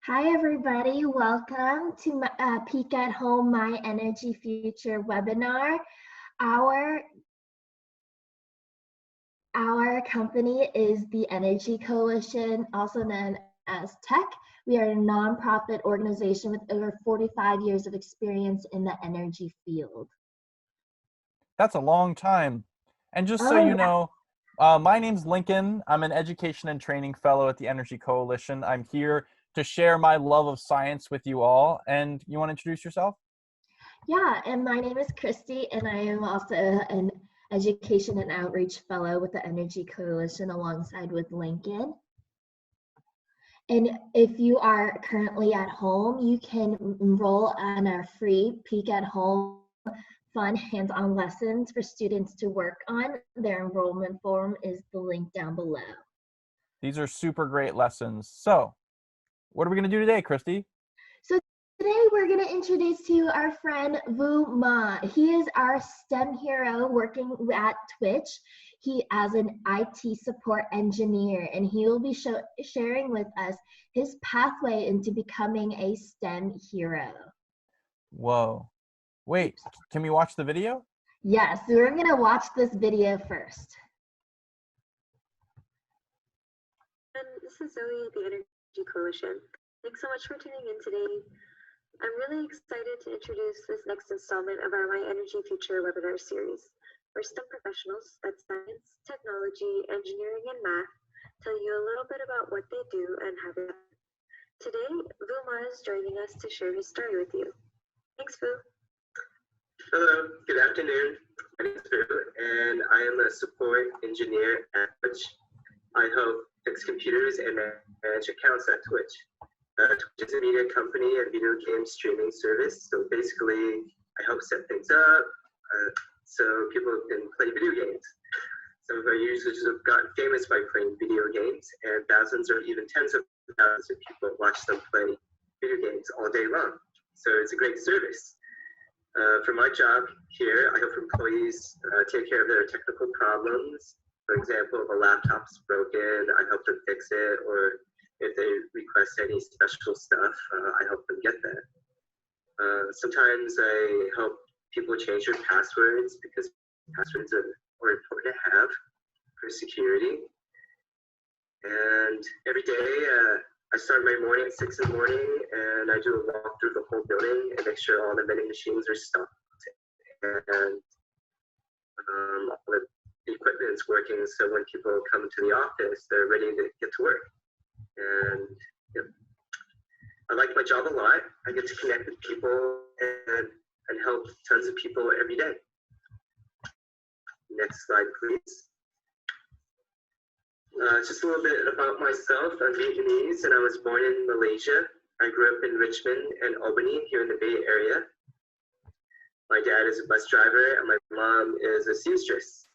Hi, everybody. Welcome to Peak at Home, My Energy Future webinar. Our company is the Energy Coalition, also known as TEC. We are a nonprofit organization with over 45 years of experience in the energy field. That's a long time. And just so you know, my name's Lincoln. I'm an education and training fellow at the Energy Coalition. I'm here to share my love of science with you all. And you want to introduce yourself? Yeah, and my name is Christy, and I am also an education and outreach fellow with the Energy Coalition alongside with Lincoln. And if you are currently at home, you can enroll on our free Peak at Home fun hands-on lessons for students to work on. Their enrollment form is the link down below. These are super great lessons. So, what are we going to do today, Christy? So today we're going to introduce to you our friend Vu Ma. He is our STEM hero working at Twitch. He as an IT support engineer, and he will be sharing with us his pathway into becoming a STEM hero. Whoa. Wait, can we watch the video? Yes, we're going to watch this video first. And this is Zoe at the Energy Coalition. Thanks so much for tuning in today. I'm really excited to introduce this next installment of our My Energy Future webinar series, where STEM professionals at science, technology, engineering, and math tell you a little bit about what they do and how they do. Today, Vu Ma is joining us to share his story with you. Thanks, Vu. Hello, good afternoon. My name is Vu, and I am a support engineer at Twitch. I help fix computers and manage accounts at Twitch. Twitch is a media company and video game streaming service. So basically, I help set things up so people can play video games. Some of our users have gotten famous by playing video games, and thousands or even tens of thousands of people watch them play video games all day long. So it's a great service. For my job here, I help employees take care of their technical problems. For example, if a laptop's broken, I help them fix it, or if they request any special stuff, I help them get that. Sometimes I help people change their passwords because passwords are important to have for security. And every day, I start my morning at 6 in the morning, and I do a walk through the whole building and make sure all the vending machines are stocked and all the equipment is working, so when people come to the office, they're ready to get to work. And I like my job a lot. I get to connect with people and help tons of people every day. Next slide, please. Just a little bit about myself. I'm Vietnamese, and I was born in Malaysia. I grew up in Richmond and Albany here in the Bay Area. My dad is a bus driver, and my mom is a seamstress.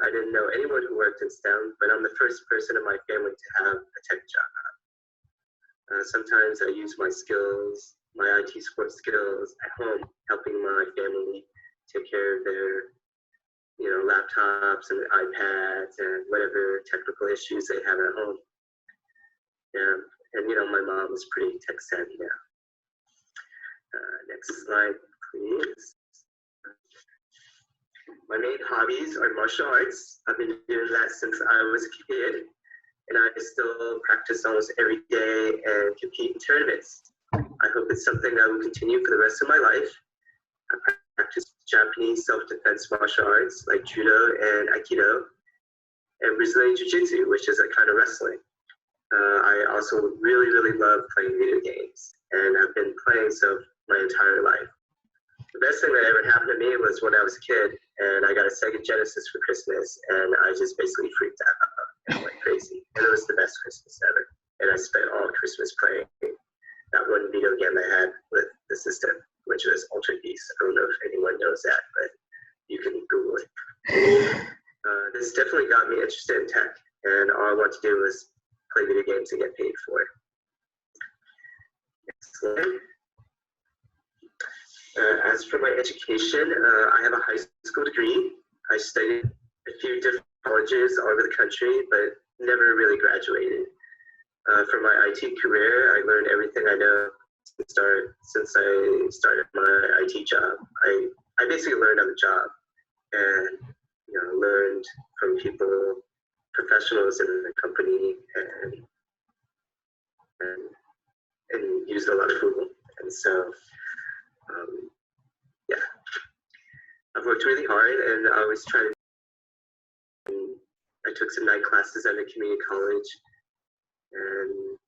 I didn't know anyone who worked in STEM, but I'm the first person in my family to have a tech job. Sometimes I use my skills, my IT support skills at home, helping my family take care of their laptops and iPads and whatever technical issues they have at home. Yeah, and my mom is pretty tech savvy now. Next slide, please. My main hobbies are martial arts. I've been doing that since I was a kid, and I still practice almost every day and compete in tournaments. I hope it's something I will continue for the rest of my life. I practice Japanese self-defense martial arts like judo and aikido, and Brazilian jiu-jitsu, which is a kind of wrestling. I also really, really love playing video games, and I've been playing so my entire life. The best thing that ever happened to me was when I was a kid, and I got a Sega Genesis for Christmas, and I just basically freaked out and went crazy. And it was the best Christmas ever. And I spent all Christmas playing that one video game I had with the system, which was Altered Beast. I don't know if anyone knows that, but you can Google it. This definitely got me interested in tech, and all I want to do is play video games and get paid for it. Next slide. As for my education, I have a high school degree. I studied a few different colleges all over the country, but never really graduated. For my IT career, I learned everything I know since I started my IT job. I basically learned on the job, and learned from people, professionals in the company, and used a lot of Google. And so, yeah, I've worked really hard, and I always try to. I took some night classes at a community college, and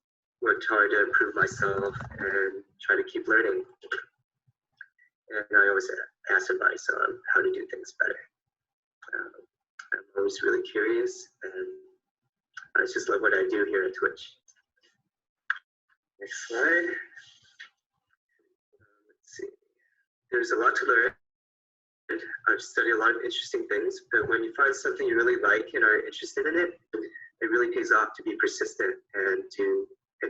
worked hard to improve myself and try to keep learning. And I always ask advice on how to do things better. I'm always really curious, and I just love what I do here at Twitch. Next slide. Let's see. There's a lot to learn. I've studied a lot of interesting things, but when you find something you really like and are interested in it, it really pays off to be persistent and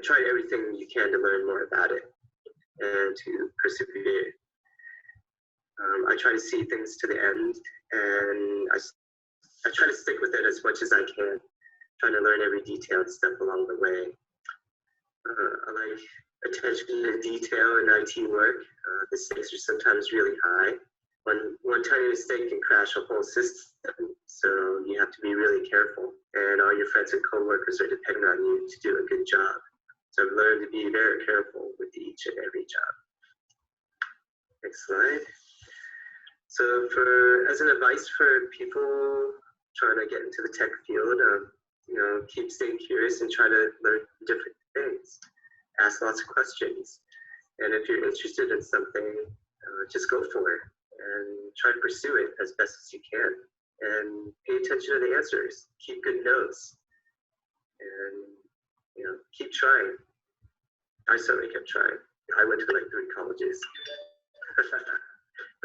try everything you can to learn more about it and to persevere. I try to see things to the end, and I try to stick with it as much as I can, trying to learn every detailed step along the way. I like attention to detail in IT work. The stakes are sometimes really high. One tiny mistake can crash a whole system, so you have to be really careful. And all your friends and coworkers are depending on you to do a good job. So I've learned to be very careful with each and every job. Next slide. So as an advice for people trying to get into the tech field, keep staying curious and try to learn different things. Ask lots of questions. And if you're interested in something, just go for it and try to pursue it as best as you can. And pay attention to the answers. Keep good notes. And keep trying. I certainly kept trying. I went to like 3 colleges.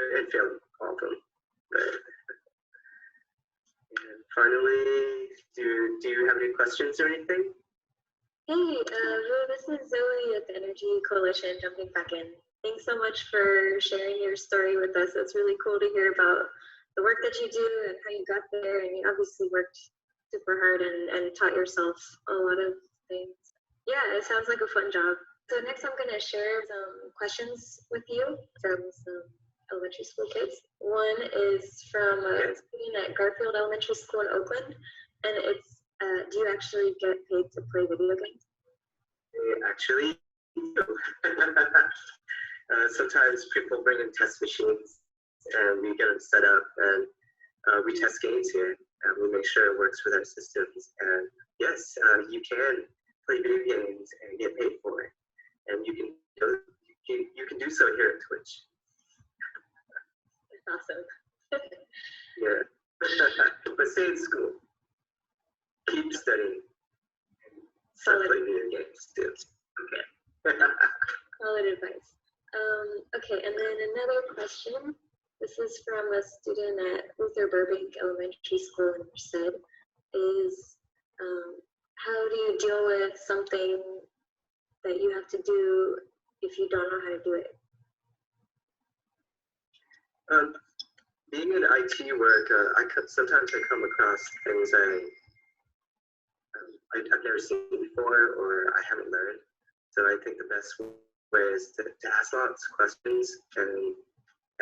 And failed all of them. And finally, do you have any questions or anything? Hey, this is Zoe at the Energy Coalition, jumping back in. Thanks so much for sharing your story with us. It's really cool to hear about the work that you do and how you got there. And you obviously worked super hard and taught yourself a lot of things. Yeah, it sounds like a fun job. So next I'm going to share some questions with you from some elementary school kids. One is from a student at Garfield Elementary School in Oakland, and it's, do you actually get paid to play video games? Actually, sometimes people bring in test machines, and we get them set up, and we test games here, and we make sure it works with our systems. And yes, you can play video games and get paid for it, and you can do so here at Twitch. Awesome. Yeah, but stay in school. Keep studying. Start playing video games too. Okay. Solid advice. Okay, and then another question. This is from a student at Luther Burbank Elementary School in Merced. Is how do you deal with something that you have to do if you don't know how to do it? Being in IT work, sometimes I come across things I've never seen before or I haven't learned. So I think the best way is to ask lots of questions and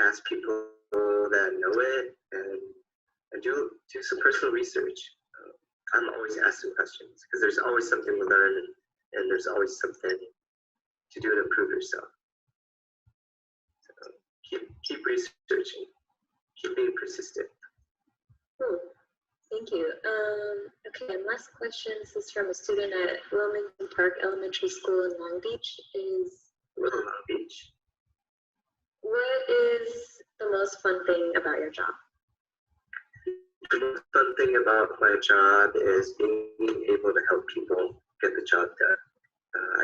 ask people that know it and do some personal research. I'm always asking questions because there's always something to learn and there's always something to do to improve yourself. So keep researching, keep being persistent. Cool. Thank you. Okay, and last question. This is from a student at Wilmington Park Elementary School in Long Beach. Long Beach. What is the most fun thing about your job? The most fun thing about my job is being able to help people get the job done.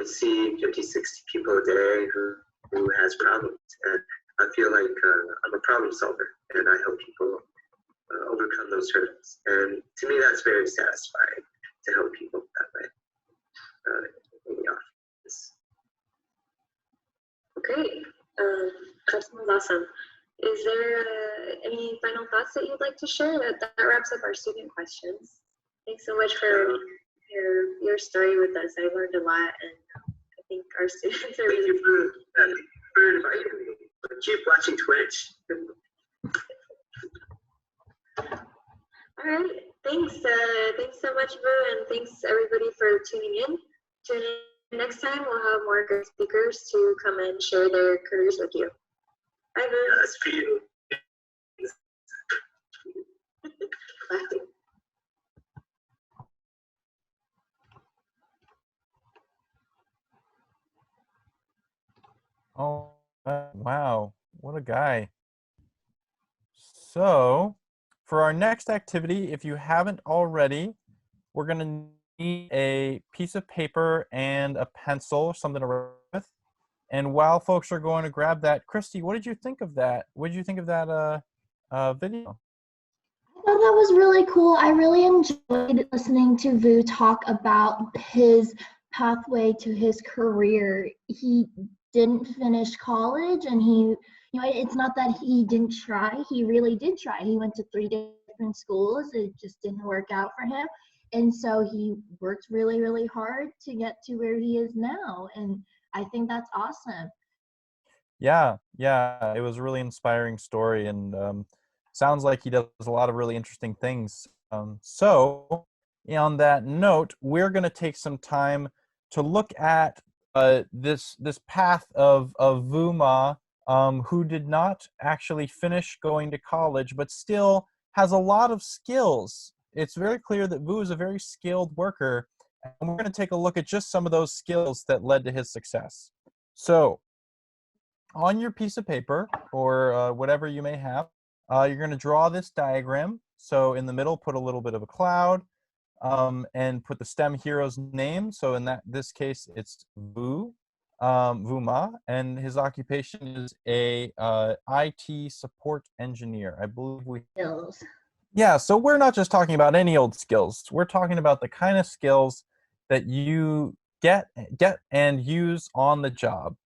I see 50, 60 people a day who has problems, and I feel like I'm a problem solver, and I help people overcome those hurdles. And to me, that's very satisfying to help people that way in the office. Great. That sounds awesome. Is there any final thoughts that you'd like to share? That wraps up our student questions. Thanks so much for your story with us. I learned a lot, and I think our students are Thank really. you for inviting me. Keep watching Twitch. All right, thanks. Thanks so much, Vu, and thanks everybody for tuning in. Tune in next time. We'll have more great speakers to come and share their careers with you. Bye, Vu. Yes, for you. Bye. Oh, wow. What a guy. So, for our next activity, if you haven't already, we're going to need a piece of paper and a pencil, something to write with. And while folks are going to grab that, Christy, what did you think of that? What did you think of that video? I thought that was really cool. I really enjoyed listening to Vu talk about his pathway to his career. He didn't finish college, and it's not that he didn't try. He really did try. He went to 3 different schools. It just didn't work out for him. And so he worked really, really hard to get to where he is now. And I think that's awesome. Yeah, it was a really inspiring story, and sounds like he does a lot of really interesting things. So, on that note, we're going to take some time to look at this path of Vuma, who did not actually finish going to college, but still has a lot of skills. It's very clear that Vu is a very skilled worker, and we're going to take a look at just some of those skills that led to his success. So, on your piece of paper or whatever you may have, you're going to draw this diagram. So in the middle, put a little bit of a cloud and put the STEM hero's name. So in this case, it's Vuma, and his occupation is a IT support engineer. I believe Skills. Yeah, so we're not just talking about any old skills. We're talking about the kind of skills that you get and use on the job.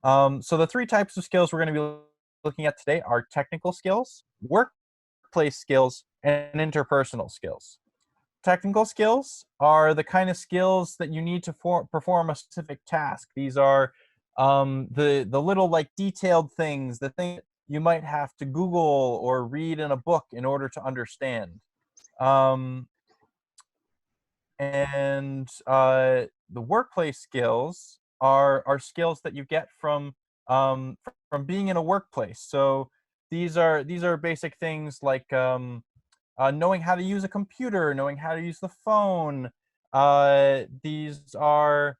So the 3 types of skills we're going to be looking at today are technical skills, workplace skills, and interpersonal skills. Technical skills are the kind of skills that you need to perform a specific task. These are the little like detailed things, the thing you might have to Google or read in a book in order to understand. And the workplace skills are skills that you get from being in a workplace. So these are basic things like knowing how to use a computer, knowing how to use the phone. These are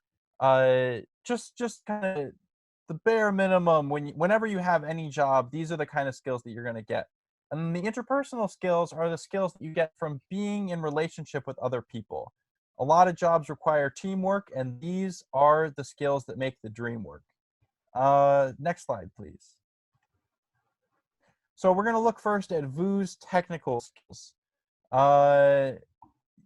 just kind of the bare minimum. Whenever you have any job, these are the kind of skills that you're going to get. And the interpersonal skills are the skills that you get from being in relationship with other people. A lot of jobs require teamwork, and these are the skills that make the dream work. Next slide, please. So we're going to look first at Vu's technical skills.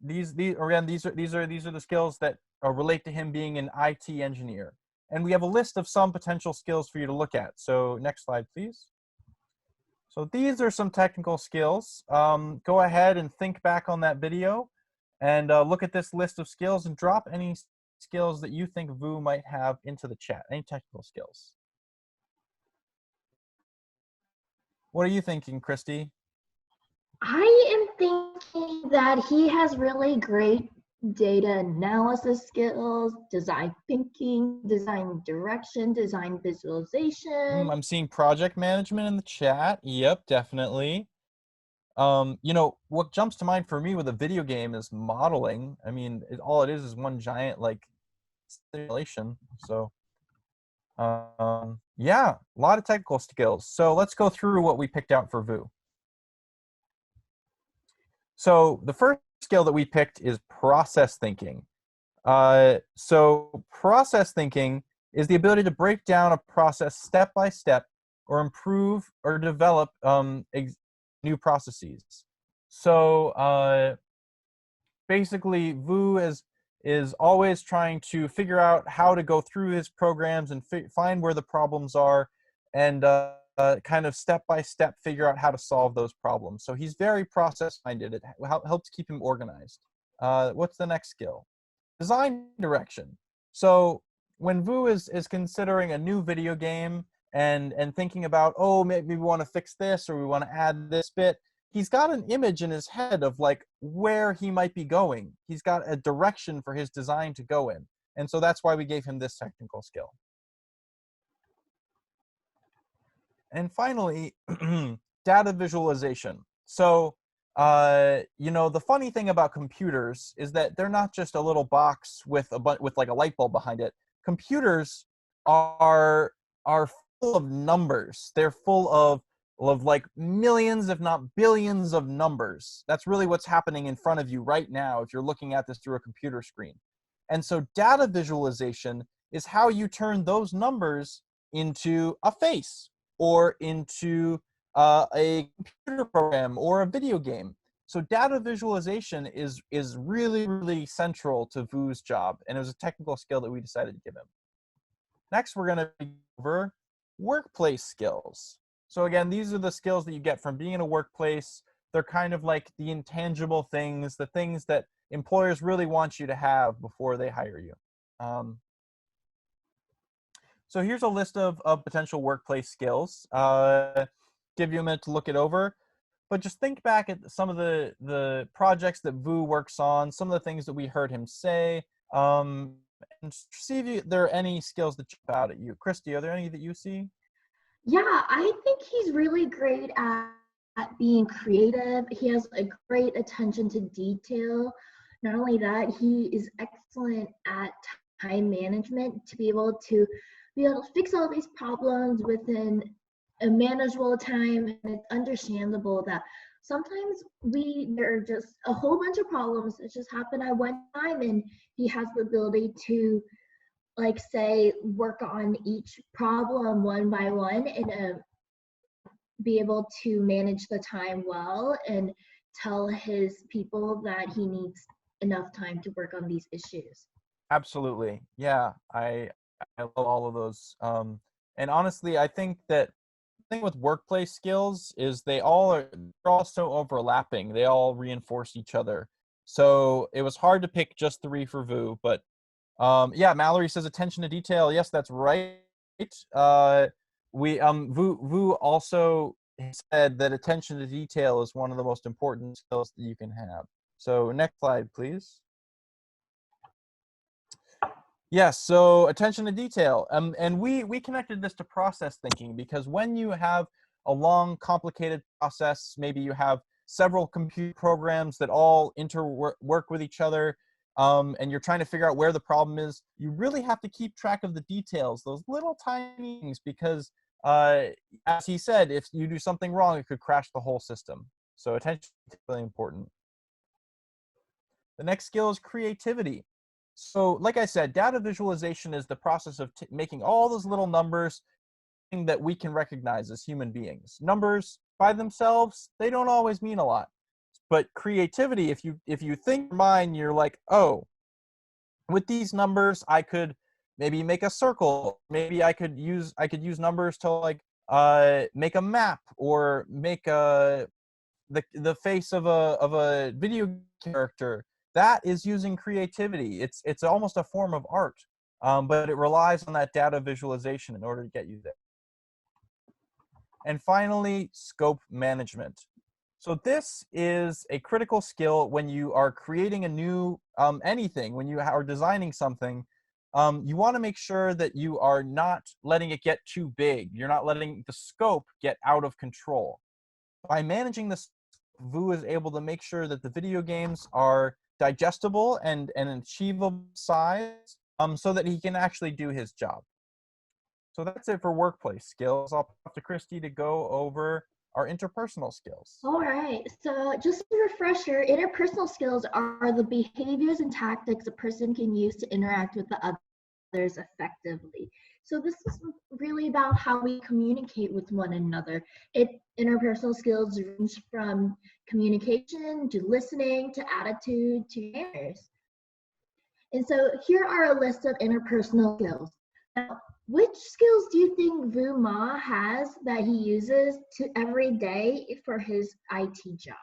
These are the skills that relate to him being an IT engineer. And we have a list of some potential skills for you to look at. So next slide, please. So these are some technical skills. Go ahead and think back on that video and look at this list of skills and drop any skills that you think Vu might have into the chat, any technical skills. What are you thinking, Christy? I am thinking that he has really great data analysis skills, design thinking, design direction, design visualization. I'm seeing project management in the chat. Yep, definitely. You know, what jumps to mind for me with a video game is modeling. I mean, all it is one giant like simulation. So yeah, a lot of technical skills. So let's go through what we picked out for Vu. So the first skill that we picked is process thinking. So process thinking is the ability to break down a process step by step or improve or develop new processes. So basically, Vu is always trying to figure out how to go through his programs and find where the problems are and kind of step by step figure out how to solve those problems. So he's very process minded. It helps keep him organized. What's the next skill? design direction. So when Vu is considering a new video game and thinking about, oh, maybe we want to fix this or we want to add this bit, he's got an image in his head of like where he might be going. He's got a direction for his design to go in. And so that's why we gave him this technical skill. And finally, data visualization. So, you know, the funny thing about computers is that they're not just a little box with with like a light bulb behind it. Computers are full of numbers. They're full of like millions, if not billions of numbers. That's really what's happening in front of you right now if you're looking at this through a computer screen. And so data visualization is how you turn those numbers into a face or into a computer program or a video game. So data visualization is really, really central to Vu's job, and it was a technical skill that we decided to give him. Next, we're going to go over workplace skills. So again, these are the skills that you get from being in a workplace. They're kind of like the intangible things, the things that employers really want you to have before they hire you. So here's a list of potential workplace skills. Give you a minute to look it over, but just think back at some of the projects that Vu works on, some of the things that we heard him say, and see if there are any skills that jump out at you. Christy, are there any that you see? Yeah, I think he's really great at being creative. He has a great attention to detail. Not only that, he is excellent at time management to be able to fix all these problems within a manageable time. And it's understandable that sometimes there are just a whole bunch of problems that just happen at one time, and he has the ability to, like, say, work on each problem one by one and be able to manage the time well and tell his people that he needs enough time to work on these issues. Absolutely. Yeah, I love all of those. And honestly, I think that the thing with workplace skills is they're all so overlapping. They all reinforce each other. So it was hard to pick just 3 for Vu, but yeah, Mallory says attention to detail. Yes, that's right. Vu also said that attention to detail is one of the most important skills that you can have. So next slide, please. Yes, so attention to detail. And we connected this to process thinking because when you have a long, complicated process, maybe you have several computer programs that all work with each other, and you're trying to figure out where the problem is, you really have to keep track of the details, those little tiny things, because as he said, if you do something wrong, it could crash the whole system. So attention is really important. The next skill is creativity. So like I said, data visualization is the process of making all those little numbers that we can recognize as human beings. Numbers by themselves, they don't always mean a lot. But creativity, if you think in mind, you're like, oh, with these numbers, I could maybe make a circle. Maybe I could use numbers to like make a map or make the face of a video character. That is using creativity. It's almost a form of art, but it relies on that data visualization in order to get you there. And finally, scope management. So this is a critical skill when you are creating a new anything, when you are designing something. You want to make sure that you are not letting it get too big. You're not letting the scope get out of control. By managing this, Vu is able to make sure that the video games are digestible and an achievable size, so that he can actually do his job. So that's it for workplace skills. I'll pass to Christy to go over our interpersonal skills. All right, so just a refresher, interpersonal skills are the behaviors and tactics a person can use to interact with the others effectively. So this is really about how we communicate with one another. Interpersonal skills range from communication to listening to attitude to manners. And so here are a list of interpersonal skills. Now, which skills do you think Vu Ma has that he uses every day for his IT job?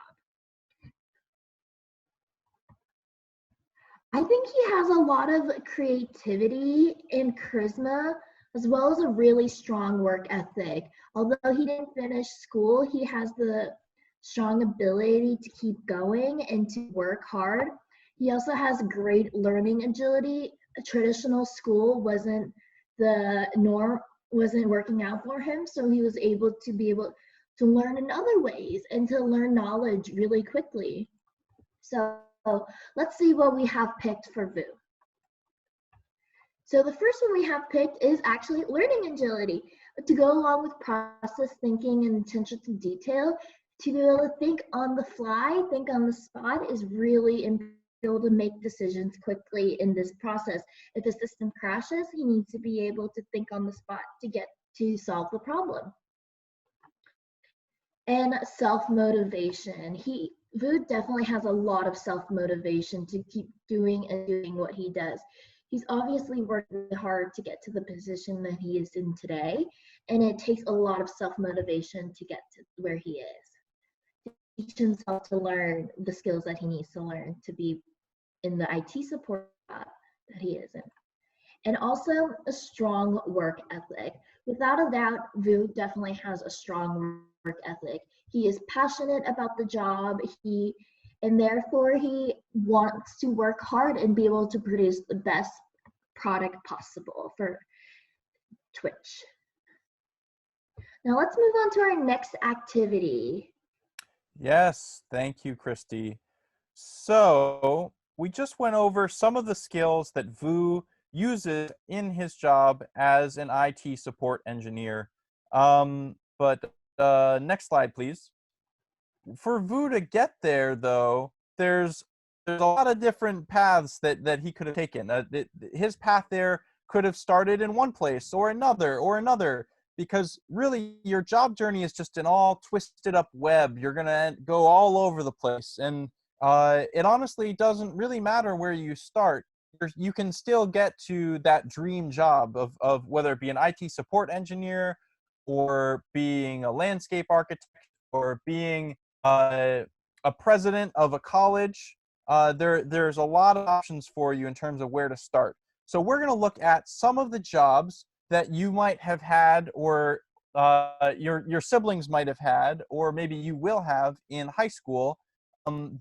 I think he has a lot of creativity and charisma, as well as a really strong work ethic. Although he didn't finish school, he has the strong ability to keep going and to work hard. He also has great learning agility. A traditional school wasn't the norm, wasn't working out for him, so he was able to learn in other ways and to learn knowledge really quickly. So let's see what we have picked for Vu. So the first one we have picked is actually learning agility. To go along with process thinking and attention to detail, to be able to think on the fly, think on the spot is really important to make decisions quickly in this process. If the system crashes, he needs to be able to think on the spot to solve the problem. And self-motivation. Vu definitely has a lot of self-motivation to keep doing what he does. He's obviously worked really hard to get to the position that he is in today, and it takes a lot of self-motivation to get to where he is. To teach himself to learn the skills that he needs to learn to be in the IT support that he is in. And also a strong work ethic. Without a doubt, Vu definitely has a strong work ethic. He is passionate about the job, and therefore he wants to work hard and be able to produce the best product possible for Twitch. Now let's move on to our next activity. Yes, thank you, Christy. So we just went over some of the skills that Vu uses in his job as an IT support engineer. But next slide, please. For Vu to get there, though, there's a lot of different paths that he could have taken. His path there could have started in one place or another, because really your job journey is just an all twisted up web. You're gonna go all over the place, and it honestly doesn't really matter where you start. You can still get to that dream job of whether it be an IT support engineer, or being a landscape architect, or being a president of a college. There's a lot of options for you in terms of where to start. So we're going to look at some of the jobs that you might have had, or your siblings might have had, or maybe you will have in high school,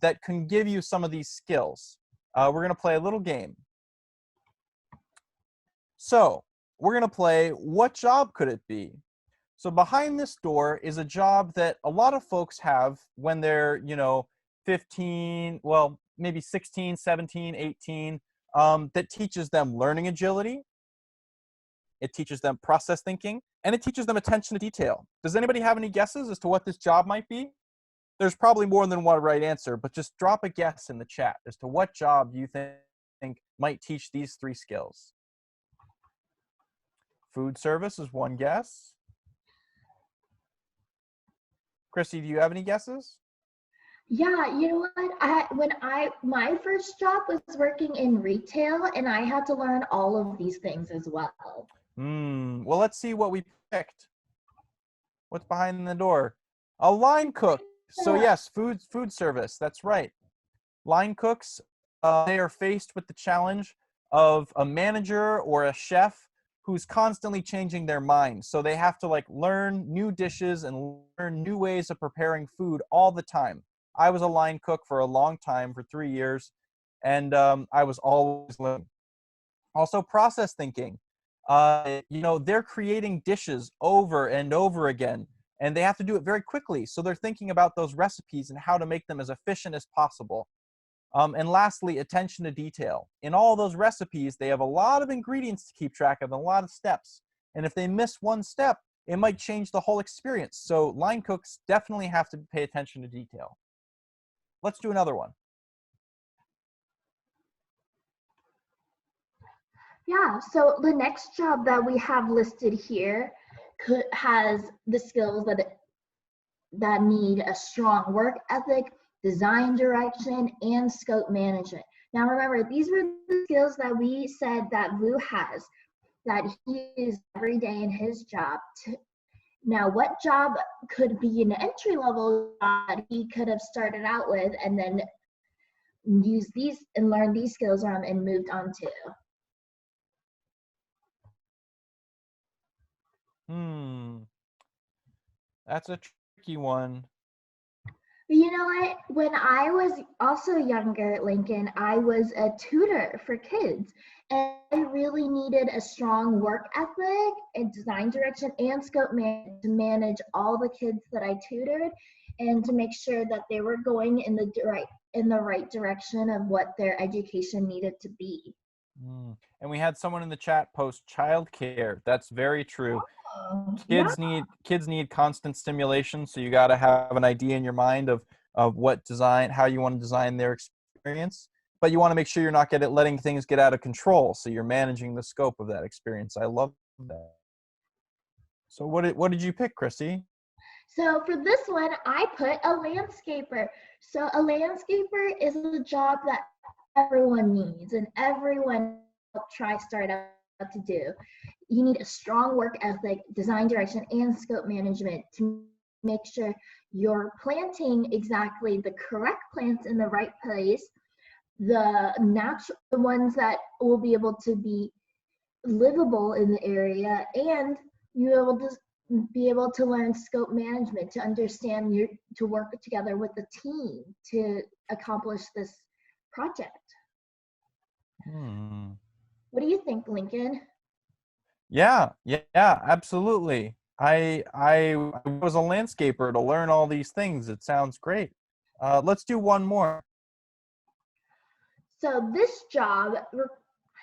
that can give you some of these skills. We're going to play a little game. So we're going to play, what job could it be? So behind this door is a job that a lot of folks have when they're, 15, well, maybe 16, 17, 18, that teaches them learning agility. It teaches them process thinking, and it teaches them attention to detail. Does anybody have any guesses as to what this job might be? There's probably more than one right answer, but just drop a guess in the chat as to what job you think might teach these three skills. Food service is one guess. Christy, do you have any guesses? Yeah, you know what? My first job was working in retail, and I had to learn all of these things as well. Well, let's see what we picked. What's behind the door? A line cook. So yes, food service. That's right. Line cooks, they are faced with the challenge of a manager or a chef who's constantly changing their mind. So they have to learn new dishes and learn new ways of preparing food all the time. I was a line cook for a long time, for 3 years, and I was always learning. Also, process thinking. They're creating dishes over and over again, and they have to do it very quickly. So they're thinking about those recipes and how to make them as efficient as possible. And lastly, attention to detail. In all those recipes, they have a lot of ingredients to keep track of and a lot of steps. And if they miss one step, it might change the whole experience. So line cooks definitely have to pay attention to detail. Let's do another one. Yeah, so the next job that we have listed here has the skills that need a strong work ethic, design direction, and scope management. Now remember, these were the skills that we said that Vu has, that he uses every day in his job. Now, what job could be an entry-level job that he could have started out with and then use these and learn these skills from and moved on to. That's a tricky one. You know what? When I was also younger, Lincoln, I was a tutor for kids, and I really needed a strong work ethic and design direction and scope management to manage all the kids that I tutored and to make sure that they were going in the right direction of what their education needed to be. And we had someone in the chat post childcare. That's very true. Yeah. Kids need constant stimulation, so you got to have an idea in your mind of what how you want to design their experience, but you want to make sure you're not letting things get out of control, so you're managing the scope of that experience. I love that. So what did you pick, Chrissy? So for this one, I put a landscaper. So a landscaper is a job that everyone needs and everyone start out to do. You need a strong work ethic, design direction, and scope management to make sure you're planting exactly the correct plants in the right place, the ones that will be able to be livable in the area, and you will just be able to learn scope management to understand to work together with the team to accomplish this project. What do you think, Lincoln? Yeah, absolutely. I was a landscaper to learn all these things. It sounds great. Let's do one more. So this job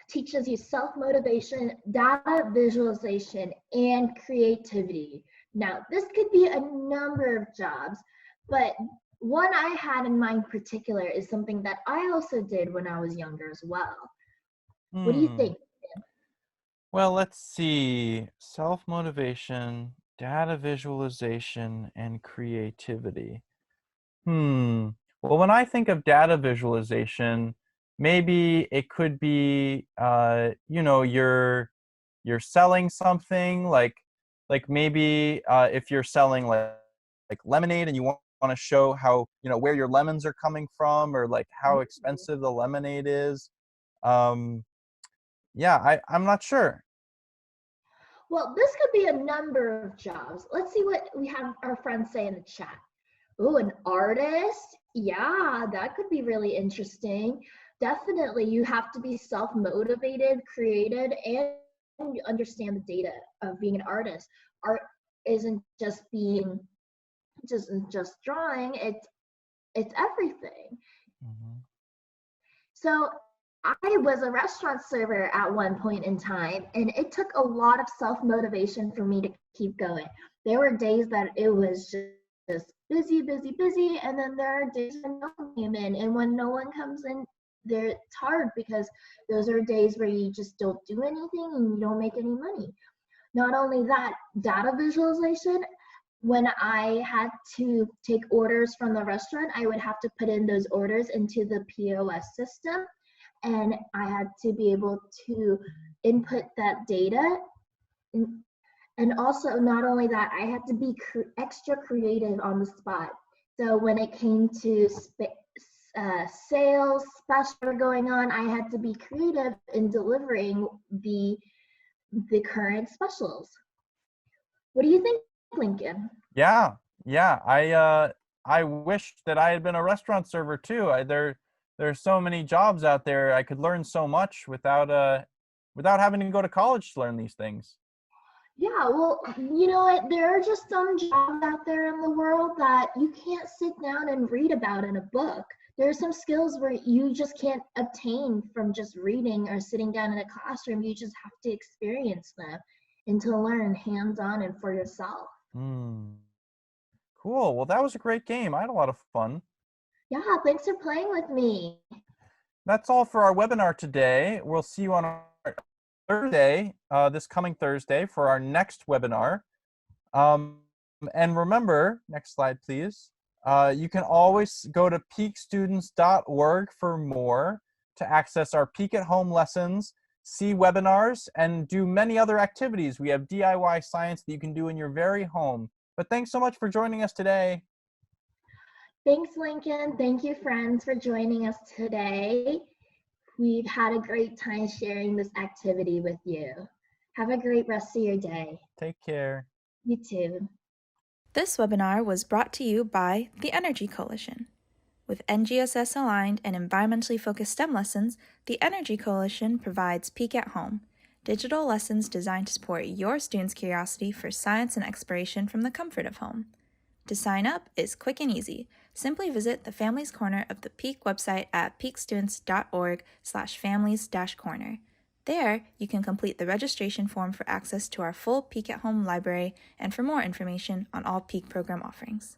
teaches you self-motivation, data visualization, and creativity. Now, this could be a number of jobs, but one I had in mind in particular is something that I also did when I was younger as well. What do you think? Well, let's see. Self-motivation, data visualization, and creativity. Well, when I think of data visualization, maybe it could be, you're selling something like maybe if you're selling like lemonade and you want to show how, where your lemons are coming from, or like how expensive the lemonade is. Yeah, I'm not sure. Well, this could be a number of jobs. Let's see what we have our friends say in the chat. Oh, an artist? Yeah, that could be really interesting. Definitely, you have to be self-motivated, creative, and understand the data of being an artist. Art isn't just being just drawing, it's everything. So I was a restaurant server at one point in time, and it took a lot of self-motivation for me to keep going. There were days that it was just busy, and then there are days when no one came in, and when no one comes in, it's hard because those are days where you just don't do anything and you don't make any money. Not only that, data visualization, when I had to take orders from the restaurant, I would have to put in those orders into the POS system, and I had to be able to input that data. And also, not only that, I had to be extra creative on the spot. So when it came to sales special going on, I had to be creative in delivering the current specials. What do you think, Lincoln? Yeah. I wish that I had been a restaurant server too. There's so many jobs out there. I could learn so much without having to go to college to learn these things. Yeah, well, you know what? There are just some jobs out there in the world that you can't sit down and read about in a book. There are some skills where you just can't obtain from just reading or sitting down in a classroom. You just have to experience them and to learn hands-on and for yourself. Cool. Well, that was a great game. I had a lot of fun. Yeah, thanks for playing with me. That's all for our webinar today. We'll see you on our Thursday, this coming Thursday, for our next webinar. And remember, next slide, please. You can always go to peakstudents.org for more, to access our Peak at Home lessons, see webinars, and do many other activities. We have DIY science that you can do in your very home. But thanks so much for joining us today. Thanks, Lincoln. Thank you, friends, for joining us today. We've had a great time sharing this activity with you. Have a great rest of your day. Take care. You too. This webinar was brought to you by the Energy Coalition. With NGSS-aligned and environmentally focused STEM lessons, the Energy Coalition provides Peak at Home, digital lessons designed to support your students' curiosity for science and exploration from the comfort of home. To sign up is quick and easy. Simply visit the Families Corner of the Peak website at peakstudents.org/families-corner. There, you can complete the registration form for access to our full Peak at Home library and for more information on all Peak program offerings.